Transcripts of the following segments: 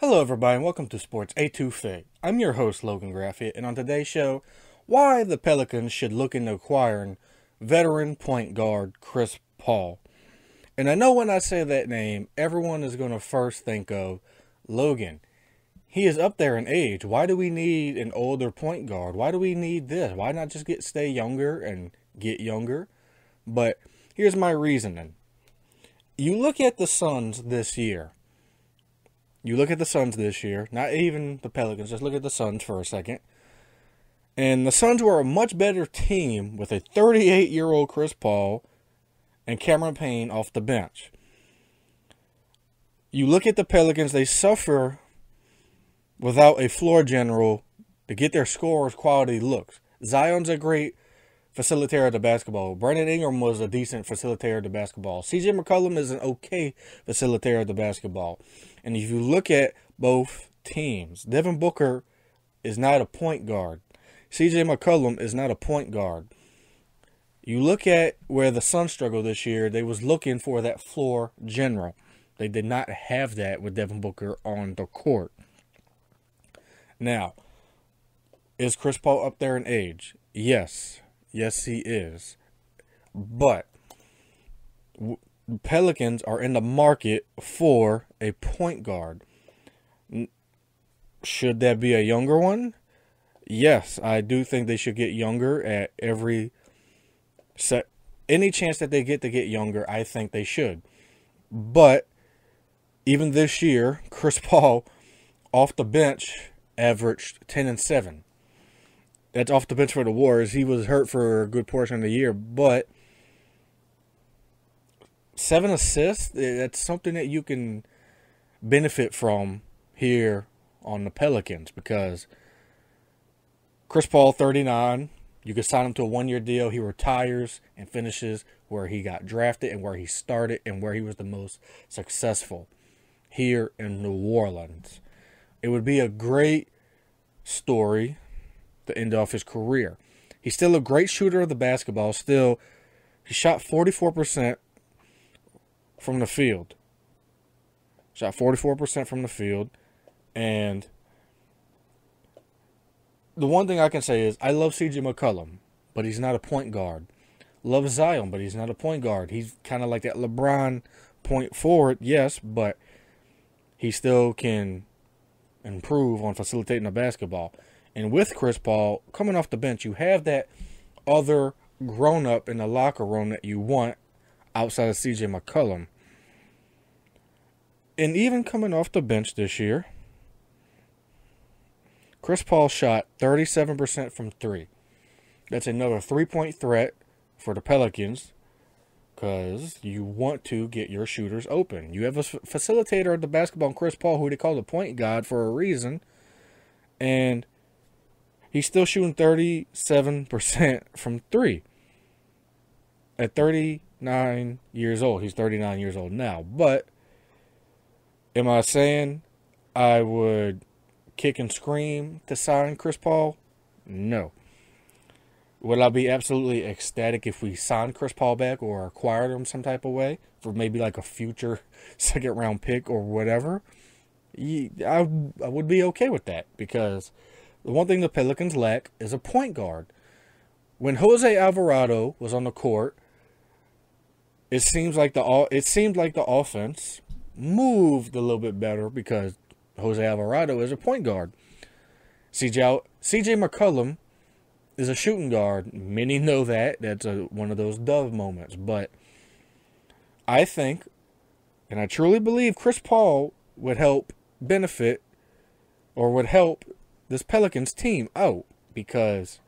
Hello everybody and welcome to Sports Étouffée. I'm your host Logan Graffitt, and on today's show, why the Pelicans should look into acquiring veteran point guard Chris Paul. And I know when I say that name, everyone is going to first think of Logan. He is up there in age. Why do we need an older point guard? Why do we need this? Why not just stay younger and get younger? But here's my reasoning. You look at the Suns this year. Not even the Pelicans, just look at the Suns for a second. And the Suns were a much better team with a 38-year-old Chris Paul and Cameron Payne off the bench. You look at the Pelicans, they suffer without a floor general to get their scorers quality looks. Zion's a great facilitator of the basketball. Brandon Ingram was a decent facilitator of the basketball. CJ McCollum is an okay facilitator of the basketball. And if you look at both teams, Devin Booker is not a point guard. CJ McCollum is not a point guard. You look at where the Suns struggled this year, they was looking for that floor general. They did not have that with Devin Booker on the court. Now, is Chris Paul up there in age? Yes. Yes, he is. But Pelicans are in the market for a point guard. Should that be a younger one? Yes, I do think they should get younger at every set. Any chance that they get to get younger, I think they should. But even this year, Chris Paul off the bench averaged 10 and 7. That's off the bench for the Warriors. He was hurt for a good portion of the year, but 7 assists, that's something that you can benefit from here on the Pelicans, because Chris Paul, 39, you could sign him to a one-year deal. He retires and finishes where he got drafted and where he started and where he was the most successful, here in New Orleans. It would be a great story to end off his career. He's still a great shooter of the basketball. Still, he shot 44% from the field. Shot 44% from the field. And the one thing I can say is I love CJ McCollum, but he's not a point guard. Love Zion, but he's not a point guard. He's kind of like that LeBron point forward, yes, but he still can improve on facilitating the basketball. And with Chris Paul coming off the bench, you have that other grown-up in the locker room that you want outside of CJ McCollum. And even coming off the bench this year, Chris Paul shot 37% from 3. That's another three-point threat for the Pelicans, because you want to get your shooters open. You have a facilitator of the basketball, Chris Paul, who they call the point guard for a reason. And he's still shooting 37% from 3 at 39 years old. He's 39 years old now. But am I saying I would kick and scream to sign Chris Paul? No. Would I be absolutely ecstatic if we signed Chris Paul back or acquired him some type of way for maybe like a future second-round pick or whatever? I would be okay with that, because the one thing the Pelicans lack is a point guard. When Jose Alvarado was on the court, it seemed like the offense moved a little bit better because Jose Alvarado is a point guard. CJ McCollum is a shooting guard. Many know that. That's one of those Dove moments. But I think, and I truly believe, Chris Paul would help benefit, or would help this Pelicans team out, because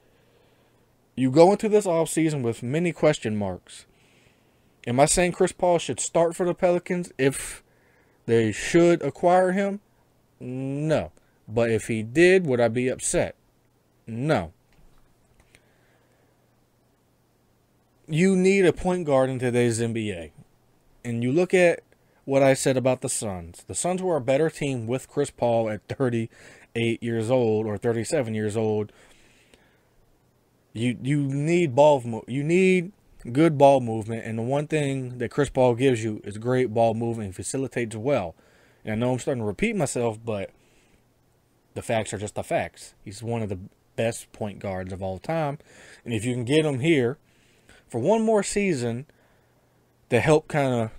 you go into this offseason with many question marks. Am I saying Chris Paul should start for the Pelicans if they should acquire him? No. But if he did, would I be upset? No. You need a point guard in today's NBA. And you look at what I said about the Suns. The Suns were a better team with Chris Paul at 38 years old or 37 years old. You need you need good ball movement, and the one thing that Chris Paul gives you is great ball movement. He facilitates well. And I know I'm starting to repeat myself, but the facts are just the facts. He's one of the best point guards of all time. And if you can get him here for one more season to help that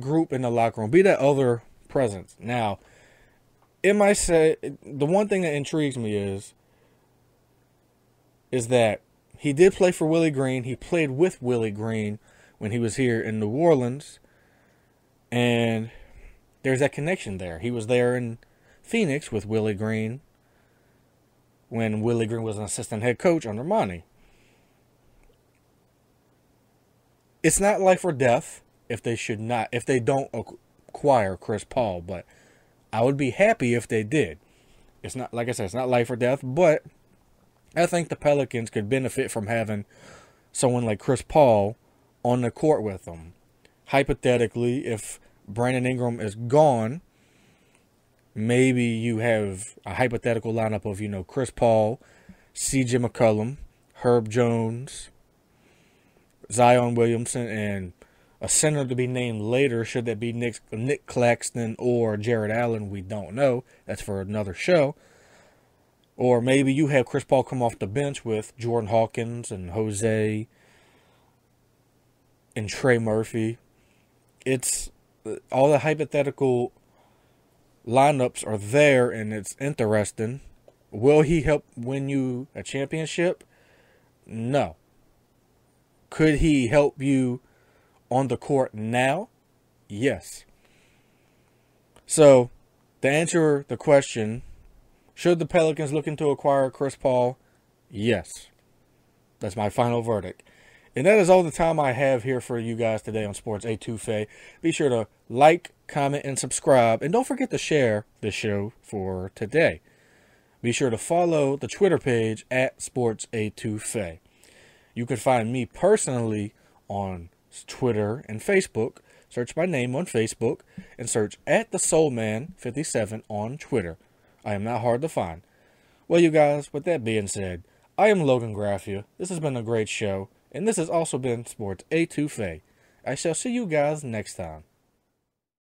group in the locker room, be that other presence. Now, it might say, the one thing that intrigues me is that he did play for Willie Green. He played with Willie Green when he was here in New Orleans. And there's that connection there. He was there in Phoenix with Willie Green when Willie Green was an assistant head coach under Monty. It's not life or death if they don't acquire Chris Paul, but I would be happy if they did. It's not, like I said, it's not life or death, but I think the Pelicans could benefit from having someone like Chris Paul on the court with them. Hypothetically, if Brandon Ingram is gone, maybe you have a hypothetical lineup of, Chris Paul, C.J. McCollum, Herb Jones, Zion Williamson, and a center to be named later. Should that be Nick Claxton or Jared Allen? We don't know. That's for another show. Or maybe you have Chris Paul come off the bench with Jordan Hawkins and Jose and Trey Murphy. It's all the hypothetical lineups are there, and it's interesting. Will he help win you a championship? No. Could he help you on the court now? Yes. So, to answer the question, should the Pelicans looking to acquire Chris Paul? Yes. That's my final verdict. And that is all the time I have here for you guys today on Sports Étouffée. Be sure to like, comment, and subscribe. And don't forget to share this show for today. Be sure to follow the Twitter page at Sports Étouffée. You can find me personally on Twitter and Facebook. Search my name on Facebook and search at the Soulman57 on Twitter. I am not hard to find. Well, you guys, with that being said, I am Logan Graffia. This has been a great show, and this has also been Sports Étouffée. I shall see you guys next time.